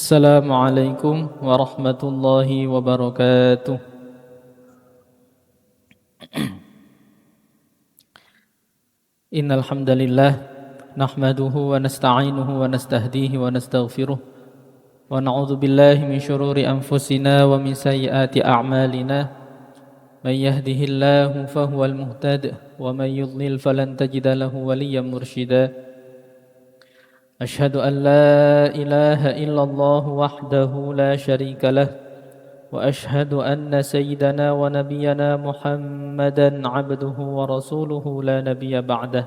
Assalamualaikum warahmatullahi wabarakatuh. Innal hamdalillah nahmaduhu wa nasta'inuhu wa nastahdihi wa nastaghfiruh wa na'udzu billahi min shururi anfusina wa min sayyiati a'malina. Man yahdihillahu fahuwal muhtad wa man yudlil falan tajida lahu waliyyan mursyida. أشهد أن لا إله إلا الله وحده لا شريك له وأشهد أن سيدنا ونبينا محمدا عبده ورسوله لا نبي بعده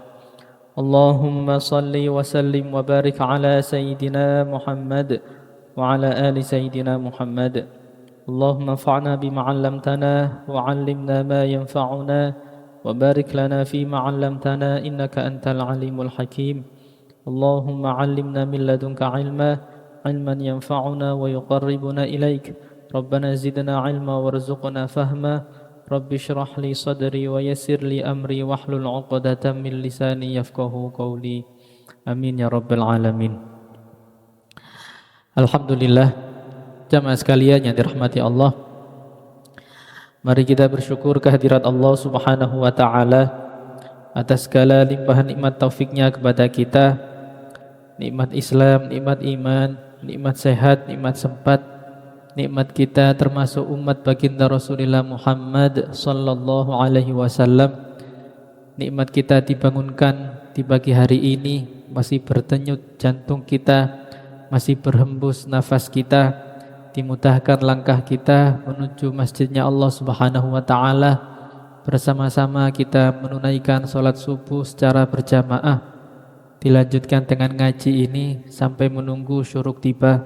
اللهم صل وسلم وبارك على سيدنا محمد وعلى آل سيدنا محمد اللهم انفعنا بما علمتنا وعلمنا ما ينفعنا وبارك لنا فيما علمتنا إنك أنت العليم الحكيم اللهم علمنا من لدنك علما ينفعنا ويقربنا إليك ربنا زدنا علما وارزقنا فهما رب اشرح لي صدري ويسر لي أمري واحلل عقدة من لساني يفقهوا قولي amin ya rabbal alamin. Alhamdulillah, jamaah sekalian yang dirahmati Allah, mari kita bersyukur kehadirat Allah subhanahu wa ta'ala atas segala limpahan nikmat taufiknya kepada kita, nikmat Islam, nikmat iman, nikmat sehat, nikmat sempat, nikmat kita termasuk umat baginda Rasulullah Muhammad sallallahu alaihi wasallam. Nikmat kita dibangunkan di pagi hari ini, masih berdenyut jantung kita, masih berhembus nafas kita, dimudahkan langkah kita menuju masjidnya Allah subhanahu wa ta'ala. Bersama-sama kita menunaikan sholat subuh secara berjamaah, dilanjutkan dengan ngaji ini sampai menunggu syuruk tiba.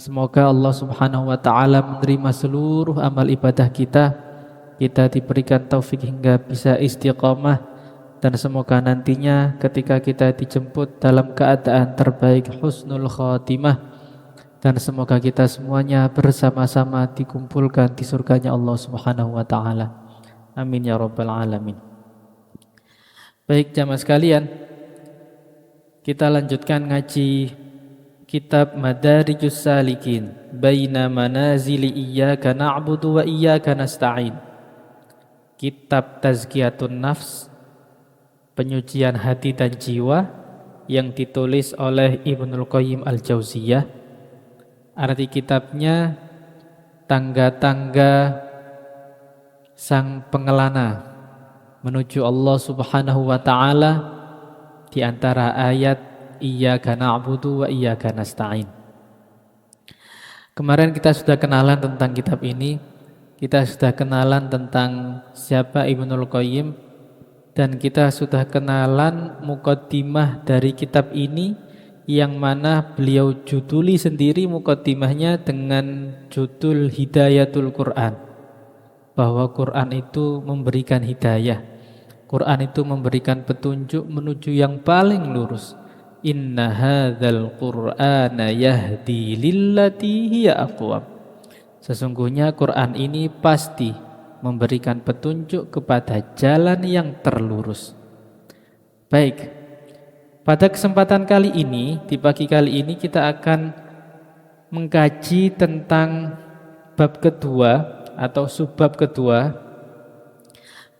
Semoga Allah subhanahu wa ta'ala menerima seluruh amal ibadah kita diberikan taufik hingga bisa istiqamah, dan semoga nantinya ketika kita dijemput dalam keadaan terbaik, husnul khatimah, dan semoga kita semuanya bersama-sama dikumpulkan di surganya Allah subhanahu wa ta'ala. Amin ya rabbal alamin. Baik jamaah sekalian, kita lanjutkan ngaji kitab Madarijus Salikin Baina Manazili Iyyaka Na'budu wa Iyyaka Nasta'in. Kitab Tazkiyatun Nafs, penyucian hati dan jiwa, yang ditulis oleh Ibnul Qayyim Al-Jauziyah. Arti kitabnya tangga-tangga sang pengelana menuju Allah subhanahu wa ta'ala, di antara ayat Iyyaka na'budu wa iyyaka nasta'in. Kemarin kita sudah kenalan tentang kitab ini, kita sudah kenalan tentang siapa Ibnul Qayyim, dan kita sudah kenalan muqaddimah dari kitab ini, yang mana beliau juduli sendiri muqaddimahnya dengan judul Hidayatul Quran, bahwa Quran itu memberikan hidayah, Quran itu memberikan petunjuk menuju yang paling lurus. Inna hadzal Qur'ana yahdi lillati hiya aqwam. Sesungguhnya Quran ini pasti memberikan petunjuk kepada jalan yang terlurus. Baik, pada kesempatan kali ini, di pagi kali ini kita akan mengkaji tentang bab kedua atau subbab kedua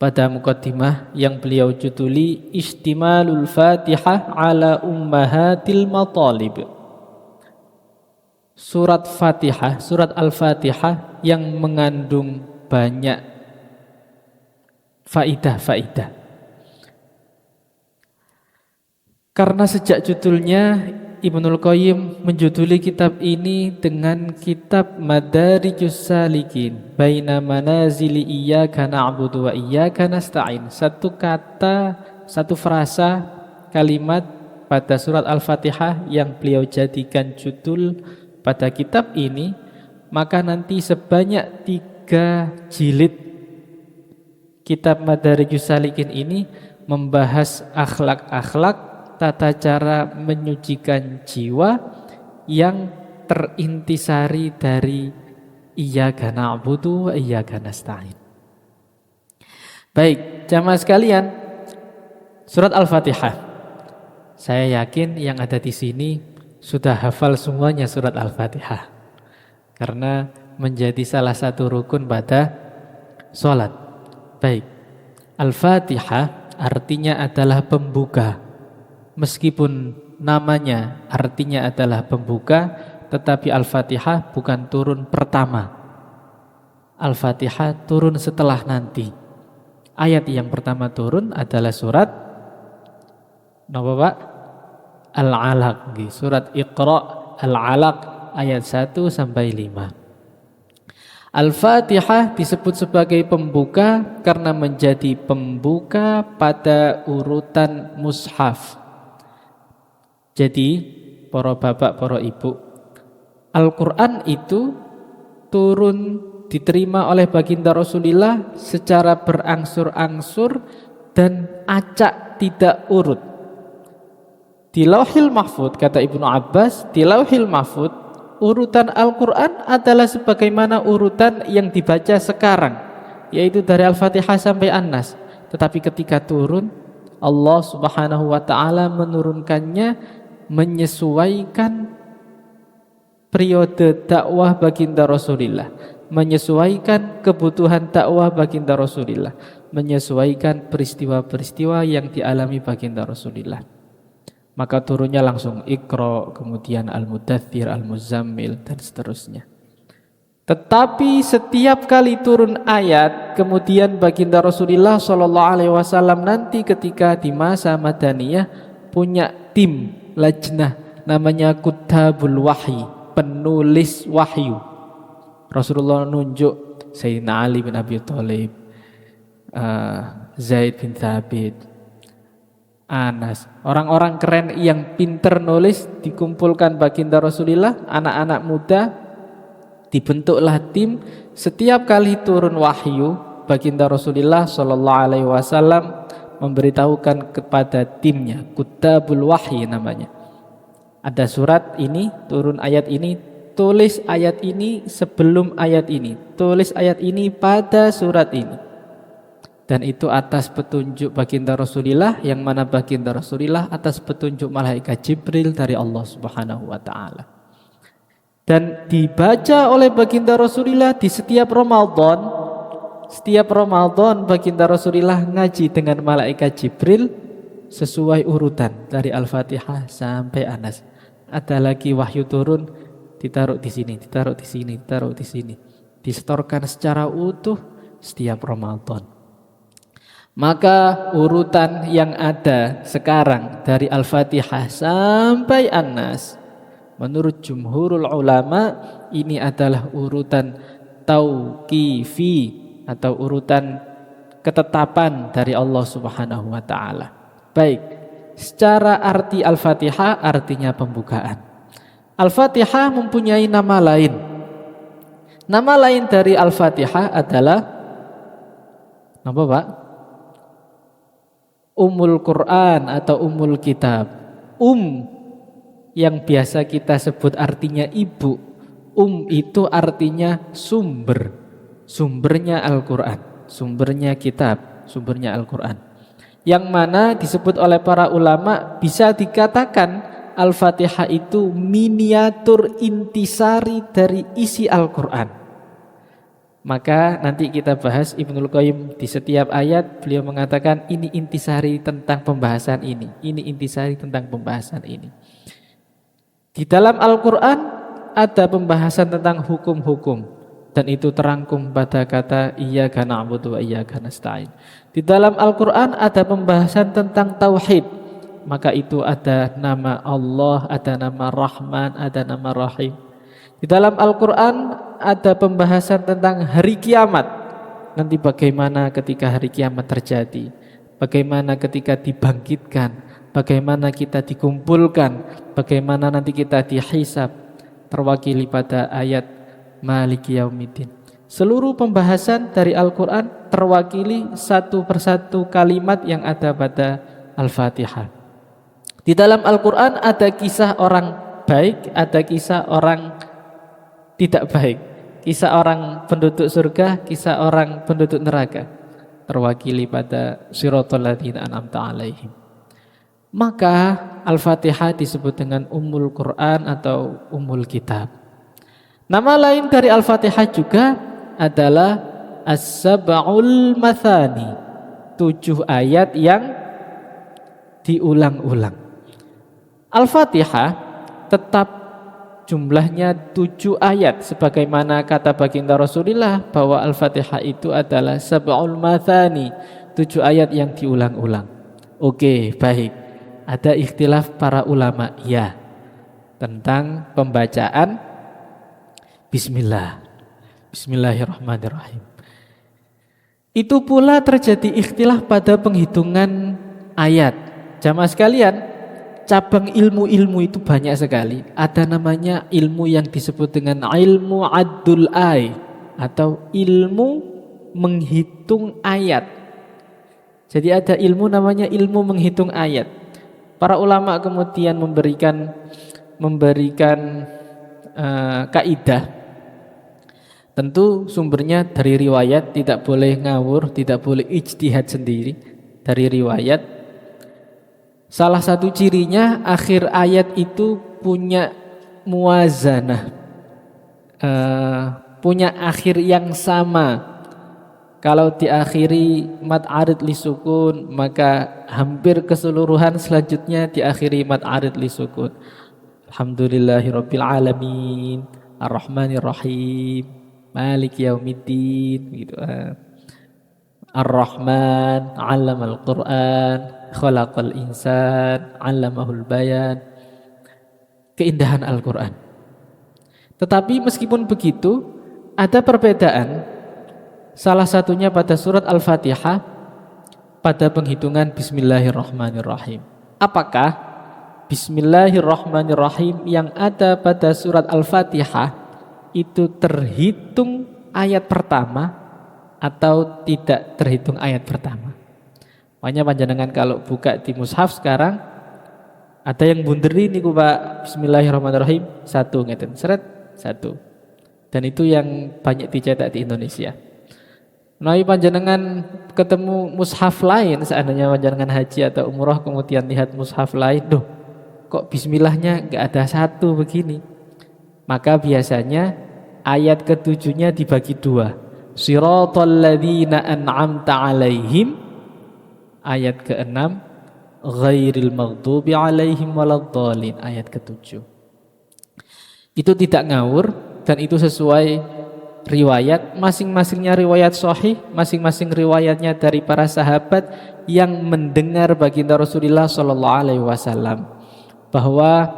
pada muqaddimah yang beliau juduli Istimalul Fatihah ala Ummahatil Matalib. Surat Fatihah, surat Al-Fatihah yang mengandung banyak faidah-faidah. Karena sejak judulnya Ibnul Qayyim menjuduli kitab ini dengan kitab Madarijus Salikin Baina Manazili Iyyaka Na'budu wa Iyyaka Nasta'in. Satu kata, satu frasa, kalimat pada surat Al-Fatihah yang beliau jadikan judul pada kitab ini, maka nanti sebanyak 3 jilid kitab Madarijus Salikin ini membahas akhlak-akhlak, tata cara menyucikan jiwa yang terintisari dari Iyyaka na'budu wa iyyaka nasta'in. Baik, jamaah sekalian, surat Al-Fatihah. Saya yakin yang ada di sini sudah hafal semuanya surat Al-Fatihah. Karena menjadi salah satu rukun pada sholat. Baik, Al-Fatihah artinya adalah pembuka. Meskipun namanya artinya adalah pembuka, tetapi Al-Fatihah bukan turun pertama. Al-Fatihah turun setelah nanti. Ayat yang pertama turun adalah surat napa Pak? Al-Alaq, surat Iqra Al-Alaq ayat 1 sampai 5. Al-Fatihah disebut sebagai pembuka karena menjadi pembuka pada urutan mushaf. Jadi, para bapak, para ibu, Al-Quran itu turun diterima oleh baginda Rasulullah secara berangsur-angsur dan acak tidak urut. Di Lauhil Mahfud, kata Ibnu Abbas, di Lauhil Mahfud urutan Al-Quran adalah sebagaimana urutan yang dibaca sekarang, yaitu dari Al-Fatihah sampai An-Nas. Tetapi ketika turun, Allah Subhanahu wa ta'ala menurunkannya menyesuaikan periode dakwah baginda Rasulullah, menyesuaikan kebutuhan dakwah baginda Rasulullah, menyesuaikan peristiwa-peristiwa yang dialami baginda Rasulullah. Maka turunnya langsung Iqra, kemudian Al-Mudaththir, Al-Muzammil, dan seterusnya. Tetapi setiap kali turun ayat, kemudian baginda Rasulullah SAW nanti ketika di masa Madaniyah punya tim lajnah namanya Kutabul Wahyi, penulis wahyu. Rasulullah nunjuk Sayyidina Ali bin Abi Thalib, Zaid bin Thabit, Anas, orang-orang keren yang pinter nulis dikumpulkan baginda Rasulullah, anak-anak muda, dibentuklah tim. Setiap kali turun wahyu, baginda Rasulullah SAW memberitahukan kepada timnya, Kutabul Wahyi namanya. Ada surat ini, turun ayat ini, tulis ayat ini sebelum ayat ini, tulis ayat ini pada surat ini. Dan itu atas petunjuk baginda Rasulullah, yang mana baginda Rasulullah atas petunjuk malaikat Jibril dari Allah Subhanahu wa ta'ala. Dan dibaca oleh baginda Rasulullah di setiap Ramadan. Setiap Ramadan baginda Rasulullah ngaji dengan malaikat Jibril sesuai urutan dari Al-Fatihah sampai Anas. Ada lagi wahyu turun, ditaruh di sini, ditaruh di sini, ditaruh di sini. Disetorkan secara utuh setiap Ramadan. Maka urutan yang ada sekarang dari Al-Fatihah sampai An-Nas, menurut jumhurul ulama, ini adalah urutan tauqifi atau urutan ketetapan dari Allah Subhanahu wa ta'ala. Baik, secara arti Al-Fatihah artinya pembukaan. Al-Fatihah mempunyai nama lain. Nama lain dari Al-Fatihah adalah apa Pak? Ummul Quran atau Ummul Kitab. Yang biasa kita sebut artinya ibu. Itu artinya sumber. Sumbernya Al-Quran, sumbernya kitab, sumbernya Al-Quran. Yang mana disebut oleh para ulama bisa dikatakan Al-Fatihah itu miniatur intisari dari isi Al-Quran. Maka nanti kita bahas Ibnul Qayyim di setiap ayat beliau mengatakan ini intisari tentang pembahasan ini intisari tentang pembahasan ini. Di dalam Al-Quran ada pembahasan tentang hukum-hukum dan itu terangkum pada kata iyyaka na'budu wa iyyaka nasta'in. Di dalam Al-Quran ada pembahasan tentang tauhid, maka itu ada nama Allah, ada nama Rahman, ada nama Rahim. Di dalam Al-Quran ada pembahasan tentang hari kiamat. Nanti bagaimana ketika hari kiamat terjadi, bagaimana ketika dibangkitkan, bagaimana kita dikumpulkan, bagaimana nanti kita dihisab, terwakili pada ayat Maliki Yaumiddin. Seluruh pembahasan dari Al-Quran terwakili satu persatu kalimat yang ada pada Al-Fatihah. Di dalam Al-Quran ada kisah orang baik, ada kisah orang tidak baik, kisah orang penduduk surga, kisah orang penduduk neraka, terwakili pada Siratal ladzina an'amta alaihim. Maka Al-Fatihah disebut dengan Ummul Quran atau Ummul Kitab. Nama lain dari Al-Fatihah juga adalah As-Sab'ul Mathani, 7 ayat yang diulang-ulang. Al-Fatihah tetap jumlahnya 7 ayat, sebagaimana kata baginda Rasulullah bahwa Al-Fatihah itu adalah Sab'ul Mathani, 7 ayat yang diulang-ulang. Oke, baik. Ada ikhtilaf para ulama, ya, tentang pembacaan Bismillahirrahmanirrahim. Itu pula terjadi ikhtilaf pada penghitungan ayat. Jamaah sekalian, cabang ilmu-ilmu itu banyak sekali. Ada namanya ilmu yang disebut dengan ilmu addul ay, atau ilmu menghitung ayat. Jadi ada ilmu namanya ilmu menghitung ayat. Para ulama kemudian memberikan kaidah. Tentu sumbernya dari riwayat, tidak boleh ngawur, tidak boleh ijtihad sendiri, dari riwayat. Salah satu cirinya akhir ayat itu punya muwazanah, punya akhir yang sama. Kalau diakhiri mad arid li sukun, maka hampir keseluruhan selanjutnya diakhiri mad arid li sukun. Alhamdulillahirabbil alamin, arrahmanir rahim, maliki yaumiddin, gitu. Ar-Rahman 'allamal Qur'an, khalaqal insan, 'allamahul bayan. Keindahan Al-Qur'an. Tetapi meskipun begitu, ada perbedaan. Salah satunya pada surat Al-Fatihah pada penghitungan Bismillahirrahmanirrahim. Apakah Bismillahirrahmanirrahim yang ada pada surat Al-Fatihah itu terhitung ayat pertama atau tidak terhitung ayat pertama? Makanya panjenengan kalau buka di mushaf sekarang ada yang bunderi niku Pak, Bismillahirrahmanirrahim, satu ngeten, seret, satu. Dan itu yang banyak dicetak di Indonesia. Menawi panjenengan ketemu mushaf lain, seandainya panjenengan haji atau umroh kemudian lihat mushaf lain, duh, kok bismillahnya enggak ada satu begini. Maka biasanya ayat ketujuhnya dibagi 2. Shiratal ladzina an'amta 'alaihim, ayat ke-6, ghairil maghdubi 'alaihim waladdallin, ayat ke-7. Itu tidak ngawur dan itu sesuai riwayat, masing-masingnya riwayat sahih, masing-masing riwayatnya dari para sahabat yang mendengar baginda Rasulullah sallallahu alaihi wasallam, bahwa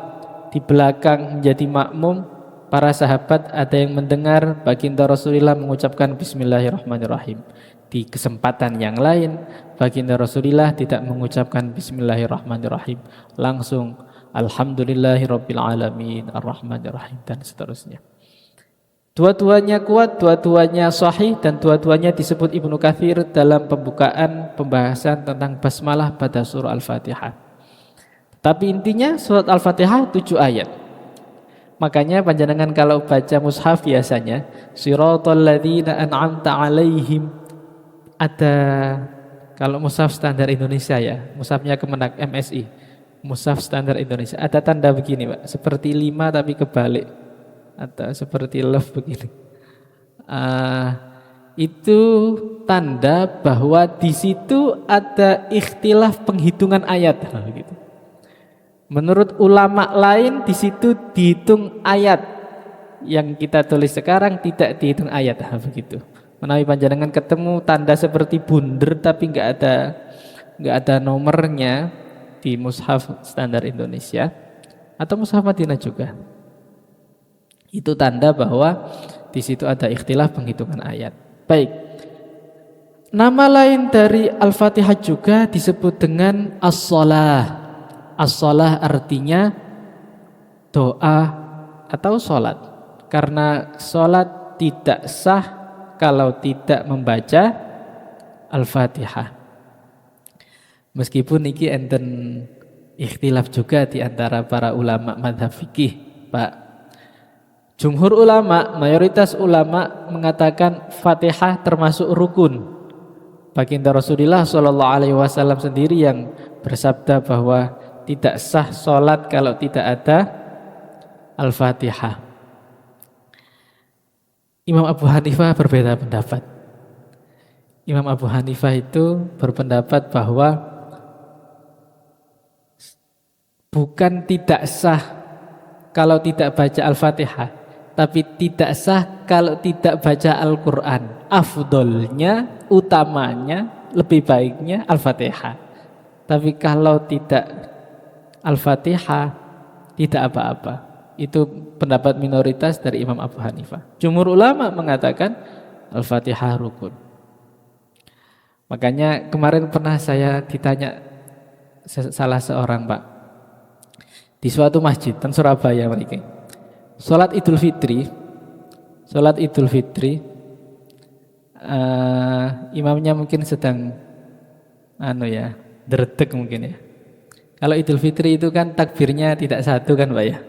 di belakang menjadi makmum para sahabat ada yang mendengar baginda Rasulullah mengucapkan Bismillahirrahmanirrahim. Di kesempatan yang lain baginda Rasulullah tidak mengucapkan Bismillahirrahmanirrahim, langsung Alhamdulillahirabbil alamin arrahmanirrahim dan seterusnya. Dua-duanya kuat, dua-duanya sahih, dan dua-duanya disebut Ibnu Katsir dalam pembukaan pembahasan tentang basmalah pada surah Al-Fatihah. Tapi intinya surat Al-Fatihah 7 ayat. Makanya panjenengan kalau baca mushaf biasanya Shiratal ladzina an'amta 'alaihim, ada, kalau mushaf standar Indonesia ya, mushafnya Kemenak MSI, mushaf standar Indonesia, ada tanda begini Pak, seperti 5 tapi kebalik, atau seperti love begini. Itu tanda bahwa di situ ada ikhtilaf penghitungan ayat, gitu. Menurut ulama lain di situ dihitung ayat, yang kita tulis sekarang tidak dihitung ayat, begitu. Menawi panjenengan ketemu tanda seperti bunder tapi nggak ada nomornya di mushaf standar Indonesia atau mushaf Madinah juga, itu tanda bahwa di situ ada ikhtilaf penghitungan ayat. Baik. Nama lain dari Al-Fatihah juga disebut dengan as-shalah. As-shalah artinya doa atau sholat. Karena sholat tidak sah kalau tidak membaca Al-Fatihah. Meskipun ini enten ikhtilaf juga di antara para ulama mazhab fikih, Pak. Jumhur ulama, mayoritas ulama mengatakan Fatihah termasuk rukun. Baginda Rasulullah SAW sendiri yang bersabda bahwa tidak sah sholat kalau tidak ada Al-Fatihah. Imam Abu Hanifah berbeda pendapat. Imam Abu Hanifah itu berpendapat bahwa bukan tidak sah kalau tidak baca Al-Fatihah, tapi tidak sah kalau tidak baca Al-Quran. Afdolnya, utamanya, lebih baiknya Al-Fatihah. Tapi kalau tidak Al-Fatihah, tidak apa-apa. Itu pendapat minoritas dari Imam Abu Hanifah. Jumhur ulama mengatakan Al-Fatihah rukun. Makanya kemarin pernah saya ditanya salah seorang Pak di suatu masjid di Surabaya mereka. Salat Idul Fitri, imamnya mungkin sedang dredeg mungkin ya. Kalau Idul Fitri itu kan takbirnya tidak satu kan Pak ya.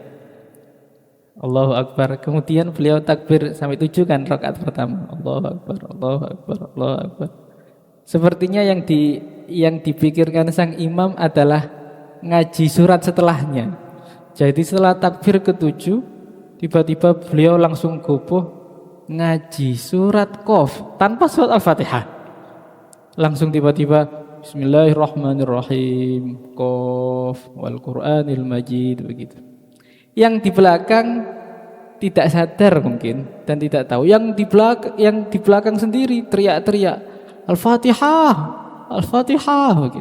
Allahu Akbar. Kemudian beliau takbir sampai 7 kan rakaat pertama. Allahu Akbar, Allahu Akbar, Allahu Akbar. Sepertinya yang dipikirkan sang imam adalah ngaji surat setelahnya. Jadi setelah takbir ke-7, tiba-tiba beliau langsung gopoh ngaji surat Qaf tanpa surat Al-Fatihah. Langsung tiba-tiba Bismillahirrahmanirrahim, Qaf wal Qur'anil Majid begitu. Yang di belakang tidak sadar mungkin dan tidak tahu. Yang di belakang sendiri teriak-teriak Al-Fatihah, Al-Fatihah mungkin.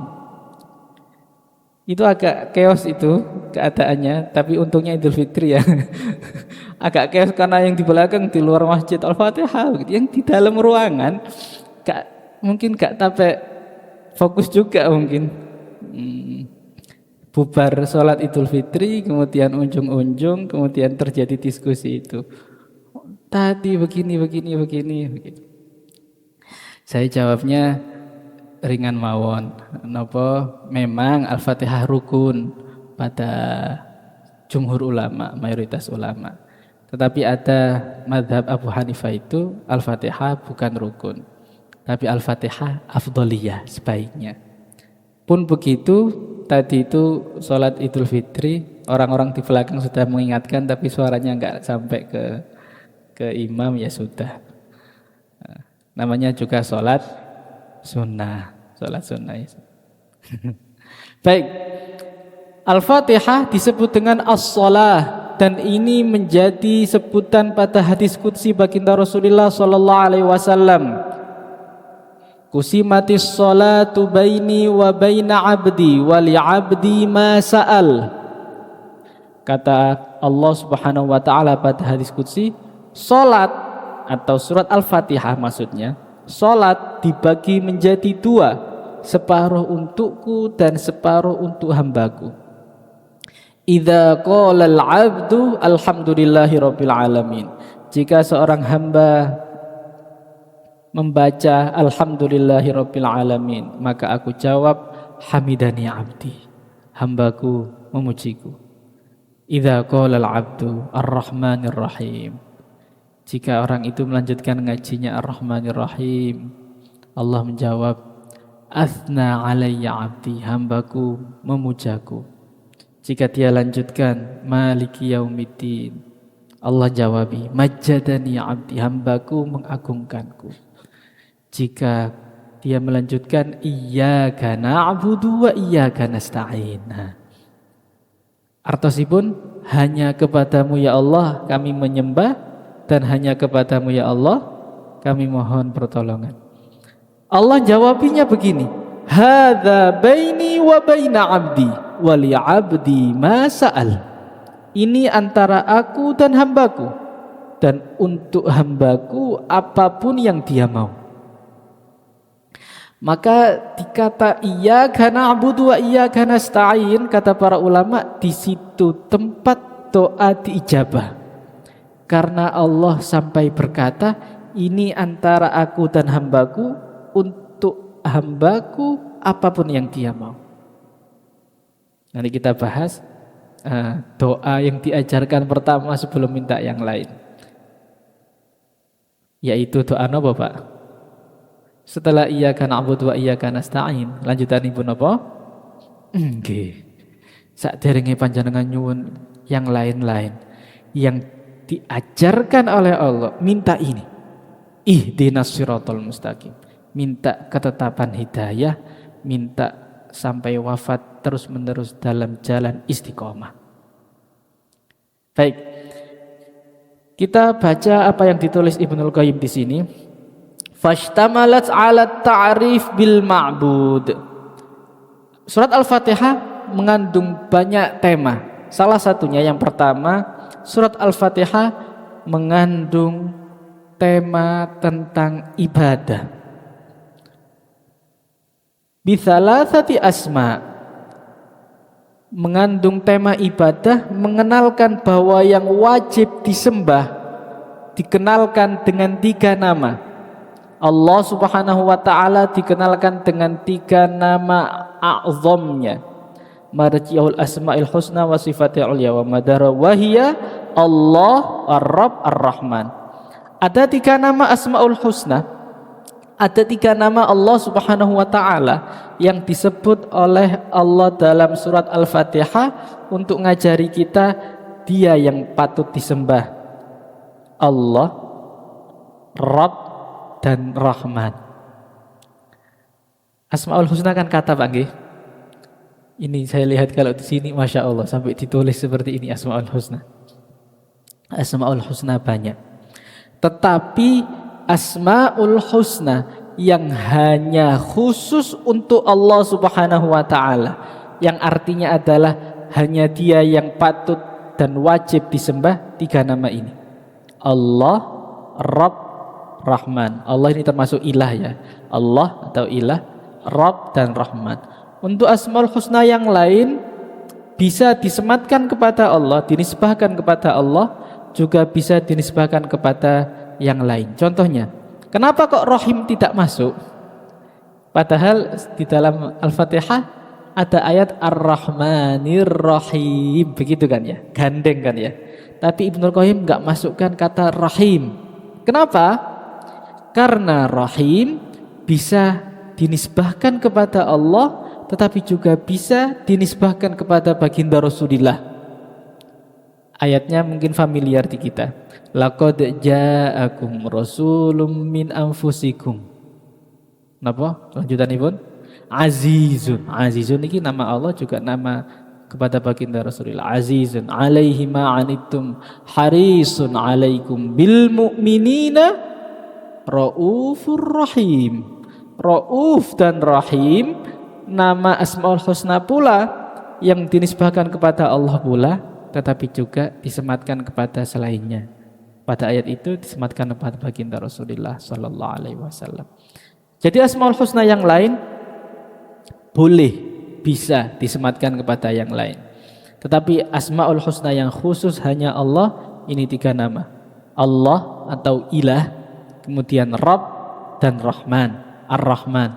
Itu agak chaos itu keadaannya, tapi untungnya Idul Fitri ya. Agak chaos karena yang di belakang di luar masjid Al-Fatihah gitu. Yang di dalam ruangan mungkin gak sampai fokus juga mungkin. Bubar sholat Idul Fitri, kemudian unjung-unjung, kemudian terjadi diskusi itu. Tadi begini. Saya jawabnya ringan mawon. Napa memang Al-Fatihah rukun pada jumhur ulama, mayoritas ulama. Tetapi ada mazhab Abu Hanifah itu Al-Fatihah bukan rukun, tapi Al-Fatihah afdholiyah sebaiknya. Pun begitu, tadi itu sholat Idul Fitri, orang-orang di belakang sudah mengingatkan tapi suaranya enggak sampai ke imam, ya sudah. Namanya juga sholat sunnah ya. Baik, Al-Fatihah disebut dengan as-shalah dan ini menjadi sebutan pada hadis qudsi baginda Rasulullah sallallahu alaihi wasallam. Kusimatis sholatu baini wa baina abdi wa li abdi ma sa'al. Kata Allah Subhanahu wa taala pada hadis qudsi, salat atau surat Al-Fatihah maksudnya, salat dibagi menjadi 2, separuh untukku dan separuh untuk hambaku. Idza qala al-'abdu alhamdulillahirabbil alamin. Jika seorang hamba membaca alhamdulillahirabbil alamin, maka aku jawab hamidani 'abdi. Hambaku memujiku. Idza qala al-'abdu ar-rahmanir rahim. Jika orang itu melanjutkan ngajinya ar-rahmanir rahim, Allah menjawab athna alayya 'abdi, hambaku memujaku. Jika dia lanjutkan maliki yaumiddin, Allah jawabi majjadani 'abdi, hambaku mengagungkanku. Jika dia melanjutkan iyyaka na'budu wa iyyaka nasta'in, artosipun hanya kepadamu ya Allah kami menyembah dan hanya kepadamu ya Allah kami mohon pertolongan. Allah jawabinya begini, hadza baini wa baina 'abdi wa li 'abdi ma sa'al. Ini antara aku dan hambaku, dan untuk hambaku apapun yang dia mau. Maka dikata iyyaka na'budu wa iyyaka nasta'in, kata para ulama, di situ tempat doa diijabah. Karena Allah sampai berkata, ini antara aku dan hambaku, untuk hambaku apapun yang dia mau. Nanti kita bahas doa yang diajarkan pertama sebelum minta yang lain, yaitu doa apa Pak? Setelah iyyaka na'budu wa iyyaka nasta'in, lanjutanipun apa? Nggih. Saderenge panjenengan nyuwun yang lain-lain yang diajarkan oleh Allah, minta ini. Ihdinas siratal mustaqim. Minta ketetapan hidayah, minta sampai wafat terus-menerus dalam jalan istiqomah. Baik. Kita baca apa yang ditulis Ibnul Qayyim di sini. Fashtamalat 'ala ta'rif bil ma'bud. Surat Al-Fatihah mengandung banyak tema. Salah satunya yang pertama, surat Al-Fatihah mengandung tema tentang ibadah. Bitsalatsati asma. Mengandung tema ibadah, mengenalkan bahwa yang wajib disembah dikenalkan dengan 3 nama. Allah Subhanahu wa taala dikenalkan dengan 3 nama a'zamnya. Marji'ul asma'il husna wa sifatil ulya wa madara wa hiya Allah Ar-Rabb Ar-Rahman. Ada 3 nama Asmaul Husna, ada 3 nama Allah Subhanahu wa taala yang disebut oleh Allah dalam surat Al-Fatihah untuk ngajari kita dia yang patut disembah. Allah, Rabb dan Rahman. Asmaul Husna kan kata Pak nggih. Ini saya lihat kalau di sini Masya Allah sampai ditulis seperti ini Asmaul Husna. Asmaul Husna banyak. Tetapi Asmaul Husna yang hanya khusus untuk Allah Subhanahu wa taala, yang artinya adalah hanya Dia yang patut dan wajib disembah, 3 nama ini. Allah, Rabb, Rahman. Allah ini termasuk ilah ya. Allah atau ilah, Rabb dan Rahman. Untuk Asmaul Husna yang lain bisa disematkan kepada Allah, dinisbahkan kepada Allah, juga bisa dinisbahkan kepada yang lain. Contohnya, kenapa kok Rahim tidak masuk? Padahal di dalam Al-Fatihah ada ayat Ar-Rahmanir Rahim, begitu kan ya? Gandeng kan ya? Tapi Ibnul Qayyim enggak masukkan kata Rahim. Kenapa? Karena Rahim bisa dinisbahkan kepada Allah, tetapi juga bisa dinisbahkan kepada baginda Rasulullah. Ayatnya mungkin familiar di kita. Laqad ja'akum rasulun min anfusikum. Napa? Lanjutanipun Azizun. Azizun ini nama Allah juga nama kepada baginda Rasulullah. Azizun alaihi ma anittum harisun alaikum bil mu'minina raufur rahim. Rauf dan Rahim nama Asmaul Husna pula yang dinisbahkan kepada Allah pula, tetapi juga disematkan kepada selainnya. Pada ayat itu disematkan kepada baginda Rasulullah sallallahu alaihi wasallam. Jadi Asmaul Husna yang lain boleh bisa disematkan kepada yang lain. Tetapi Asmaul Husna yang khusus hanya Allah, ini 3 nama. Allah atau ilah, kemudian Rabb dan Rahman, Ar-Rahman.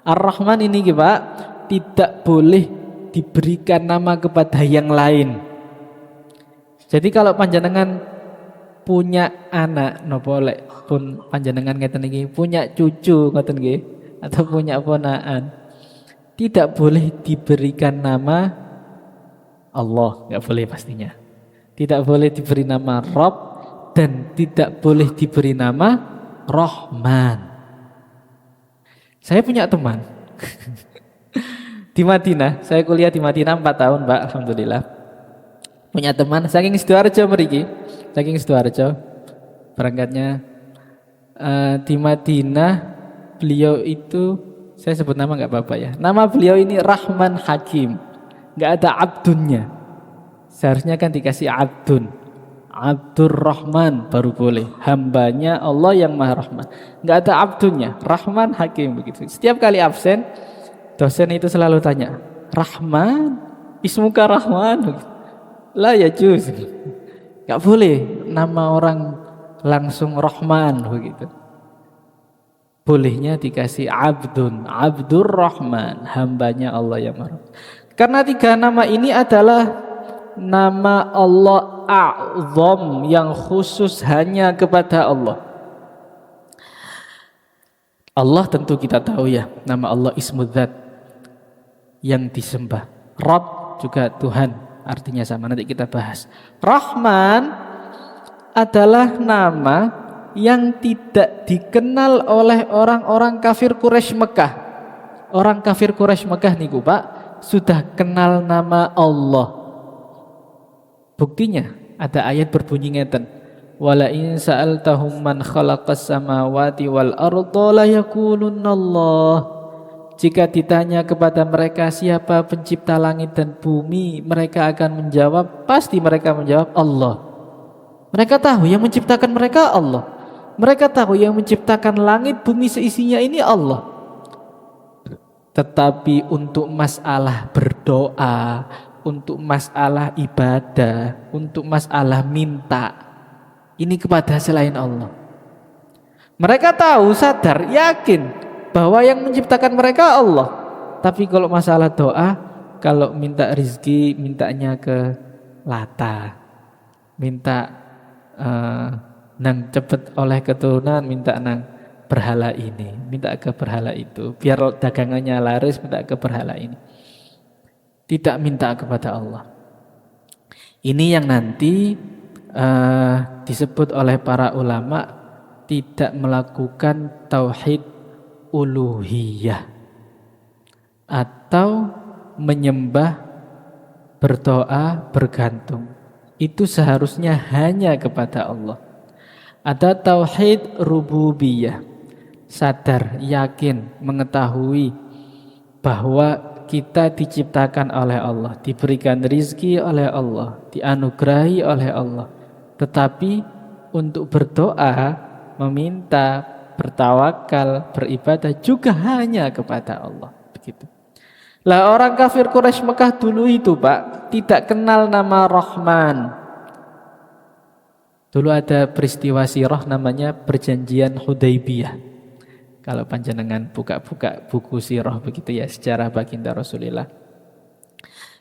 Ar-Rahman ini Pak tidak boleh diberikan nama kepada yang lain. Jadi kalau panjenengan punya anak, no boleh pun panjenengan ngeten iki, punya cucu ngoten nggih, atau punya ponakan, tidak boleh diberikan nama Allah, enggak boleh pastinya. Tidak boleh diberi nama Rabb dan tidak boleh diberi nama Rahman. Saya punya teman di Madinah, saya kuliah di Madinah 4 tahun Mbak, alhamdulillah. Punya teman saking Sidoarjo mriki, saking Sidoarjo. Berangkatnya di Madinah, beliau itu, saya sebut nama enggak apa-apa ya. Nama beliau ini Rahman Hakim. Enggak ada abdunnya. Seharusnya kan dikasih abdun. Abdur Rahman baru boleh, hambanya Allah yang Maha Rahman. Enggak ada abdunya, Rahman Hakim begitu. Setiap kali absen, dosen itu selalu tanya, Rahman, ismuka Rahman? Lah ya juz. Enggak boleh nama orang langsung Rahman begitu. Bolehnya dikasih abdun, Abdur Rahman, hambanya Allah yang Maha Rahman. Karena 3 nama ini adalah nama Allah A'zam yang khusus hanya kepada Allah. Allah tentu kita tahu ya, nama Allah Ismul Dzat yang disembah. Rabb juga Tuhan, artinya sama, nanti kita bahas. Rahman adalah nama yang tidak dikenal oleh orang-orang kafir Quraisy Mekah. Orang kafir Quraisy Mekah niku Pak sudah kenal nama Allah. Buktinya ada ayat berbunyi ngeten. Wala in sa'altahum man khalaqas samawati wal arda la yaqulunallah. Jika ditanya kepada mereka siapa pencipta langit dan bumi, mereka akan menjawab, pasti mereka menjawab Allah. Mereka tahu yang menciptakan mereka Allah. Mereka tahu yang menciptakan langit bumi seisinya ini Allah. Tetapi untuk masalah berdoa, untuk masalah ibadah, untuk masalah minta, ini kepada selain Allah. Mereka tahu, sadar, yakin bahwa yang menciptakan mereka Allah. Tapi kalau masalah doa, kalau minta rizki, mintanya ke Lata. Minta nang cepet oleh keturunan, minta nang berhala ini, minta ke berhala itu. Biar dagangannya laris, minta ke berhala ini. Tidak minta kepada Allah. Ini yang nanti disebut oleh para ulama tidak melakukan tauhid uluhiyah atau menyembah, berdoa, bergantung. Itu seharusnya hanya kepada Allah. Ada tauhid rububiyah, sadar, yakin, mengetahui bahwa kita diciptakan oleh Allah, diberikan rizki oleh Allah, dianugerahi oleh Allah. Tetapi untuk berdoa, meminta, bertawakal, beribadah juga hanya kepada Allah. Begitu. Lah orang kafir Quraisy Mekah dulu itu Pak tidak kenal nama Rahman. Dulu ada peristiwa sirah namanya perjanjian Hudaybiyah. Kalau panjenengan buka-buka buku sirah begitu ya, sejarah baginda Rasulullah.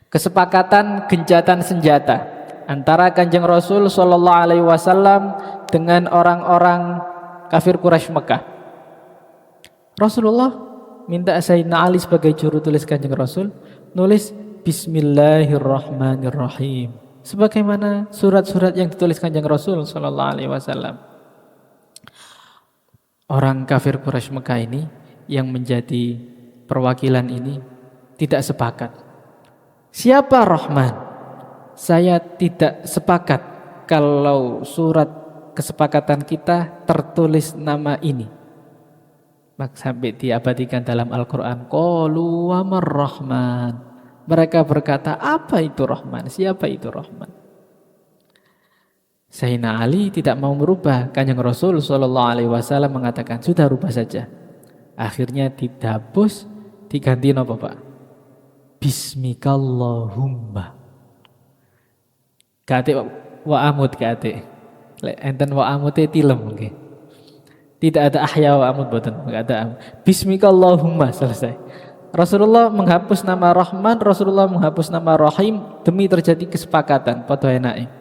Kesepakatan gencatan senjata antara Kanjeng Rasul sallallahu alaihi wasallam dengan orang-orang kafir Quraisy Mekah. Rasulullah minta Sayyidina Ali sebagai juru tulis Kanjeng Rasul nulis Bismillahirrahmanirrahim sebagaimana surat-surat yang ditulis Kanjeng Rasul sallallahu alaihi wasallam. Orang kafir Quraisy Mekah ini yang menjadi perwakilan ini tidak sepakat. Siapa Rahman? Saya tidak sepakat kalau surat kesepakatan kita tertulis nama ini. Sampai diabadikan dalam Al-Quran. Qalu wa mar-Rahman. Mereka berkata, apa itu Rahman? Siapa itu Rahman? Sayyidina Ali tidak mau merubah. Kanjeng Rasul SAW mengatakan, sudah rubah saja. Akhirnya dihapus, diganti apa Pak? Bismikallahumma. Kate wa amud kate. Enten wa amute tilem nggih. Tidak ada ahya wa amud boten, enggak ada. Bismikallahumma selesai. Rasulullah menghapus nama Rahman, Rasulullah menghapus nama Rahim demi terjadi kesepakatan padha enake.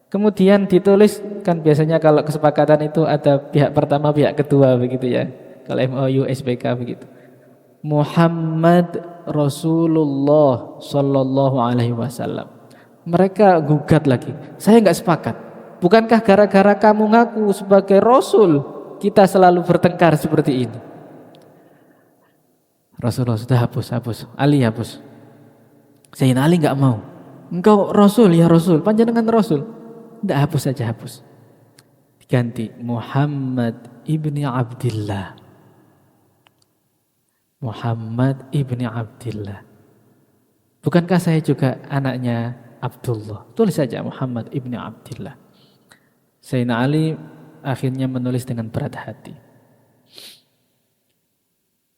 Kemudian ditulis kan biasanya kalau kesepakatan itu ada pihak pertama, pihak kedua begitu ya. Kalau MOU SPK begitu. Muhammad Rasulullah sallallahu alaihi wasallam. Mereka gugat lagi. Saya enggak sepakat. Bukankah gara-gara kamu ngaku sebagai Rasul kita selalu bertengkar seperti ini? Rasulullah sudah hapus. Ali hapus. Sayyidina Ali enggak mau. Engkau Rasul ya Rasul, panjenengan Rasul. Enggak, hapus saja, hapus. Diganti Muhammad ibni Abdillah. Muhammad ibni Abdillah. Bukankah saya juga anaknya Abdullah? Tulis saja Muhammad ibni Abdillah. Sayyidina Ali akhirnya menulis dengan berat hati.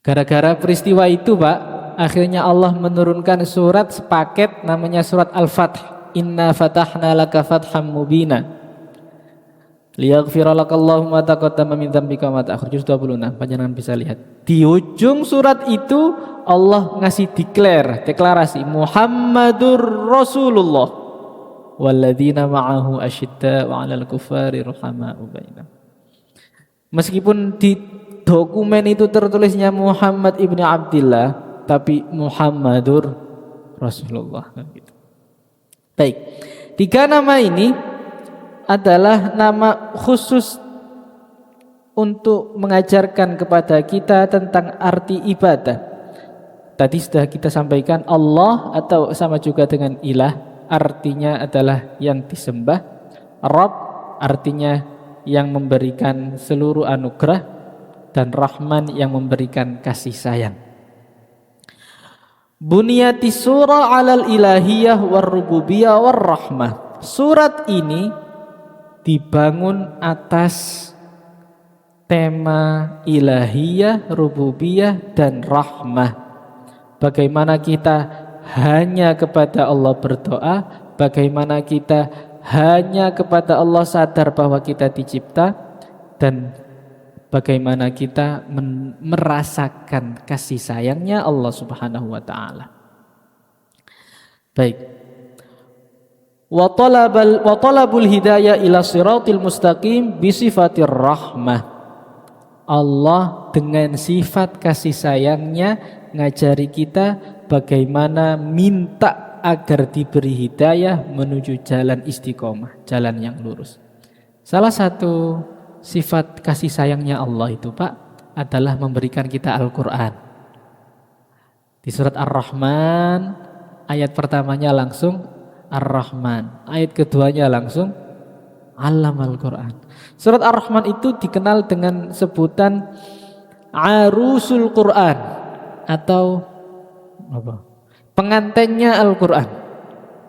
Gara-gara peristiwa itu Pak, akhirnya Allah menurunkan surat sepaket namanya surat Al-Fath. Inna fatahna laka fatham mubina liyaghfira lakallahu ma taqaddama min dzambika wa ma ta'akhkhar. Juz 26, panjenengan bisa lihat. Di ujung surat itu Allah ngasih deklarasi Muhammadur Rasulullah walladzina ma'ahu asyidda'u 'alal kuffari ruhama'u bainahum. Meskipun di dokumen itu tertulisnya Muhammad ibni Abdillah, tapi Muhammadur Rasulullah. Gitu. Baik, 3 nama ini adalah nama khusus untuk mengajarkan kepada kita tentang arti ibadah. Tadi sudah kita sampaikan Allah atau sama juga dengan ilah, artinya adalah yang disembah. Rabb artinya yang memberikan seluruh anugerah, dan Rahman yang memberikan kasih sayang. Buniyati surah alal ilahiyah war rububiyah war rahmah. Surat ini dibangun atas tema ilahiyah, rububiyah, dan rahmah. Bagaimana kita hanya kepada Allah berdoa, bagaimana kita hanya kepada Allah sadar bahwa kita dicipta, dan bagaimana kita merasakan kasih sayangnya Allah Subhanahu wa taala. Baik. Wa talabul hidayah ila siratil mustaqim bi sifatir rahmah. Allah dengan sifat kasih sayangnya ngajari kita bagaimana minta agar diberi hidayah menuju jalan istiqomah, jalan yang lurus. Salah satu sifat kasih sayangnya Allah itu, Pak, adalah memberikan kita Al-Quran. Di surat Ar-Rahman, ayat pertamanya langsung Ar-Rahman, ayat keduanya langsung Allamal Quran. Surat Ar-Rahman itu dikenal dengan sebutan Arusul Quran atau apa? Pengantennya Al-Quran.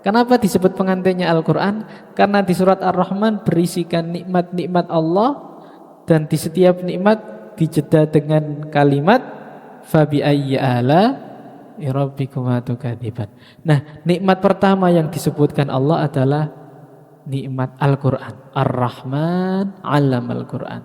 Kenapa disebut pengantennya Al-Quran? Karena di surat Ar-Rahman berisikan nikmat-nikmat Allah, dan di setiap nikmat dijeda dengan kalimat fabi ayyi ala rabbikuma tukadziban. Nah, nikmat pertama yang disebutkan Allah adalah nikmat Al-Quran. Ar-Rahman 'allamal Quran.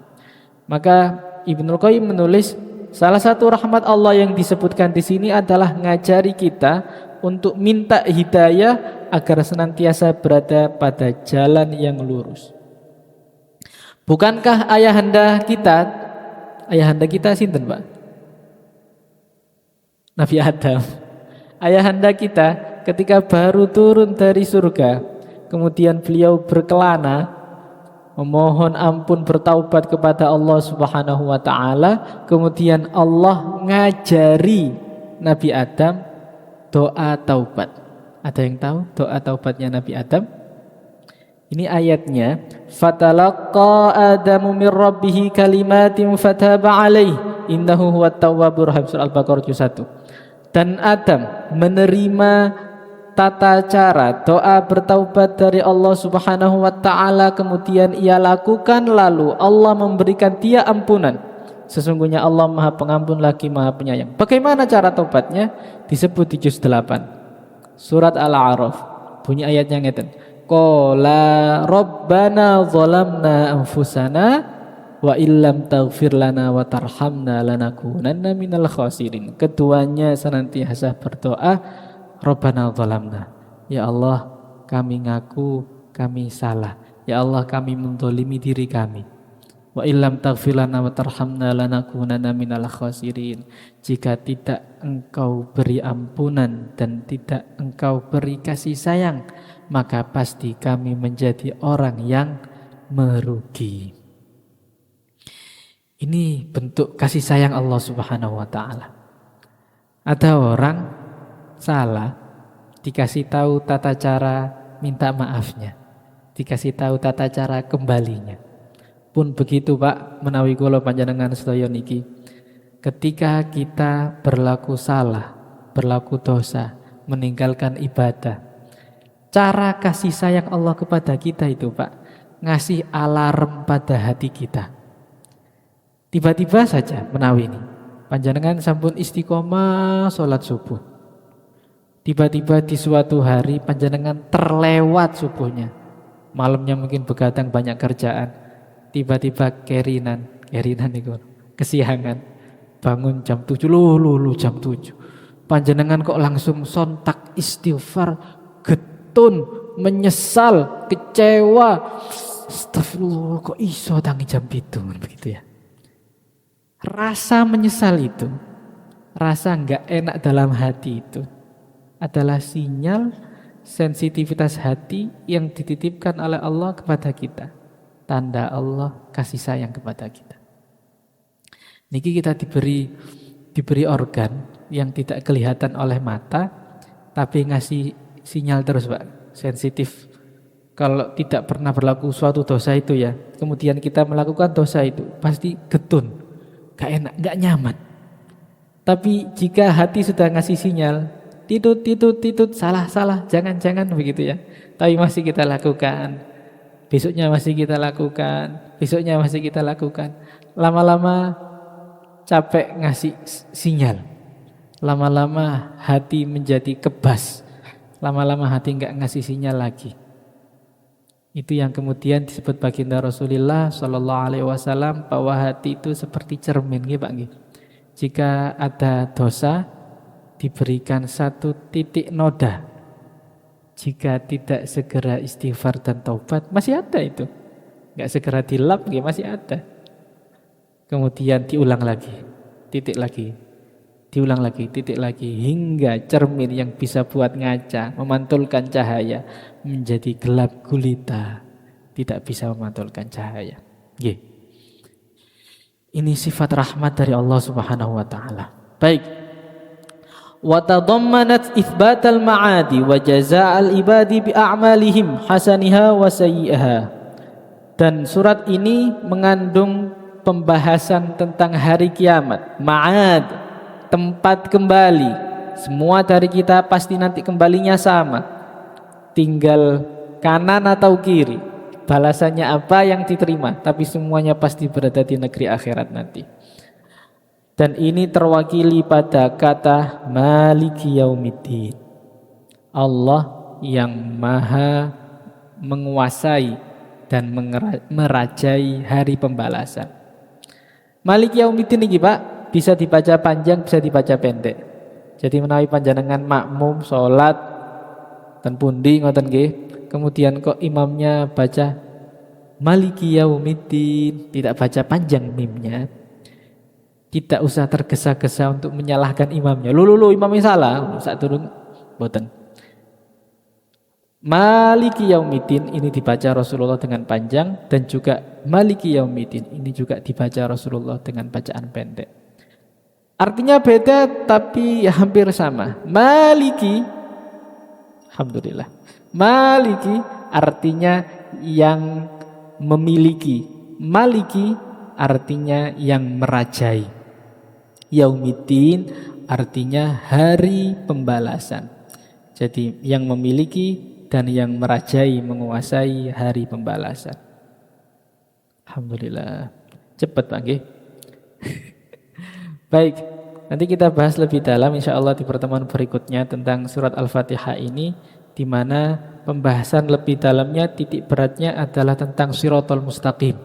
Maka Ibnu Qayyim menulis, salah satu rahmat Allah yang disebutkan di sini adalah ngajari kita untuk minta hidayah agar senantiasa berada pada jalan yang lurus. Bukankah ayahanda kita sinten, Pak? Nabi Adam. Ayahanda kita ketika baru turun dari surga, kemudian beliau berkelana memohon ampun, bertaubat kepada Allah Subhanahu wa taala, kemudian Allah ngajari Nabi Adam doa taubat. Ada yang tahu doa taubatnya Nabi Adam? Ini ayatnya, fatalaqa Adamu mir rabbih kalimatin fataba alaihi innahu huwat tawwabur rahim, surah Al-Baqarah 1. Dan Adam menerima tata cara doa bertaubat dari Allah Subhanahu wa taala, kemudian ia lakukan, lalu Allah memberikan dia ampunan. Sesungguhnya Allah Maha Pengampun lagi Maha Penyayang. Bagaimana cara taubatnya? Disebut di juz 8 surat Al-A'raf. Bunyi ayatnya ngeten. Qala rabbana zalamna anfusana wa illam taghfir lana wa tarhamna lanakunanna minal khasirin. Keduanya senantiasa berdoa, Rabbana zalamna, ya Allah kami ngaku kami salah, ya Allah kami mendolimi diri kami. Wa illam taghfir lana wa tarhamna lanakunanna minal khasirin. Jika tidak engkau beri ampunan dan tidak engkau beri kasih sayang, maka pasti kami menjadi orang yang merugi. Ini bentuk kasih sayang Allah Subhanahu wa taala. Ada orang salah, dikasih tahu tata cara minta maafnya, dikasih tahu tata cara kembalinya. Pun begitu, Pak, menawi kula panjenengan sedaya niki, ketika kita berlaku salah, berlaku dosa, meninggalkan ibadah, cara kasih sayang Allah kepada kita itu, Pak, ngasih alarm pada hati kita. Tiba-tiba saja menawi ini panjenengan sampun istiqomah sholat subuh, tiba-tiba di suatu hari panjenengan terlewat subuhnya, malamnya mungkin begadang banyak kerjaan, tiba-tiba kerinan itu kesiangan, bangun jam 7, jam 7, panjenengan kok langsung sontak istighfar, getun, menyesal, kecewa, astagfirullah kok iso tangi jam 7, begitu ya. Rasa menyesal itu, rasa enggak enak dalam hati itu adalah sinyal sensitivitas hati yang dititipkan oleh Allah kepada kita. Tanda Allah kasih sayang kepada kita. Niki kita diberi organ yang tidak kelihatan oleh mata, tapi ngasih sinyal terus Pak, sensitif. Kalau tidak pernah berlaku suatu dosa itu ya, kemudian kita melakukan dosa itu, pasti getun, gak enak, gak nyaman. Tapi jika hati sudah ngasih sinyal, titut, salah, jangan begitu ya, tapi masih kita lakukan, besoknya masih kita lakukan, besoknya masih kita lakukan, lama-lama capek ngasih sinyal, lama-lama hati menjadi kebas, lama-lama hati enggak ngasih sinyal lagi. Itu yang kemudian disebut baginda Rasulullah Shallallahu Alaihi Wasallam bahwa hati itu seperti cermin, gitu Pak. Jika ada dosa diberikan satu titik noda, jika tidak segera istighfar dan taubat masih ada itu, enggak segera dilap, masih ada. Kemudian diulang lagi, titik lagi, diulang lagi, titik lagi, hingga cermin yang bisa buat ngaca, memantulkan cahaya, menjadi gelap gulita, tidak bisa memantulkan cahaya. Ini sifat rahmat dari Allah Subhanahu wa taala. Baik. Wa tadammanat itsbatal ma'adi wa jazaa'al ibadi bi a'malihim hasaniha wa sayyi'aha. Dan surat ini mengandung pembahasan tentang hari kiamat, ma'ad, tempat kembali. Semua dari kita pasti nanti kembalinya sama, tinggal kanan atau kiri, balasannya apa yang diterima, tapi semuanya pasti berada di negeri akhirat nanti. Dan ini terwakili pada kata Maliki Yaumiddin, Allah yang maha menguasai dan merajai hari pembalasan. Maliki Yaumiddin ini Pak, bisa dibaca panjang, bisa dibaca pendek. Jadi menawi panjenengan makmum salat ten pundi ngoten nggih, kemudian kok imamnya baca Maliki Yaumiddin, tidak baca panjang mimnya, tidak usah tergesa-gesa untuk menyalahkan imamnya. Lu imamnya salah, sak turun boten. Maliki Yaumiddin ini dibaca Rasulullah dengan panjang, dan juga Maliki Yaumiddin ini juga dibaca Rasulullah dengan bacaan pendek. Artinya beda tapi hampir sama. Maliki, alhamdulillah, Maliki artinya yang memiliki, Maliki artinya yang merajai, Yaumiddin artinya hari pembalasan. Jadi yang memiliki dan yang merajai, menguasai hari pembalasan. Alhamdulillah, cepat Pak nggih. Baik, nanti kita bahas lebih dalam insyaallah di pertemuan berikutnya tentang surat Al-Fatihah ini, di mana pembahasan lebih dalamnya, titik beratnya adalah tentang Shiratal Mustaqim.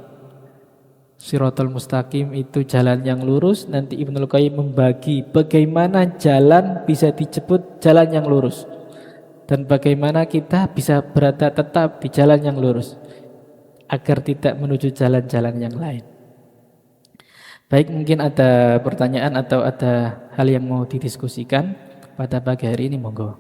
Shiratal Mustaqim itu jalan yang lurus. Nanti Ibnul Qayyim membagi bagaimana jalan bisa disebut jalan yang lurus, dan bagaimana kita bisa berada tetap di jalan yang lurus agar tidak menuju jalan-jalan yang lain. Baik, mungkin ada pertanyaan atau ada hal yang mau didiskusikan pada pagi hari ini, monggo.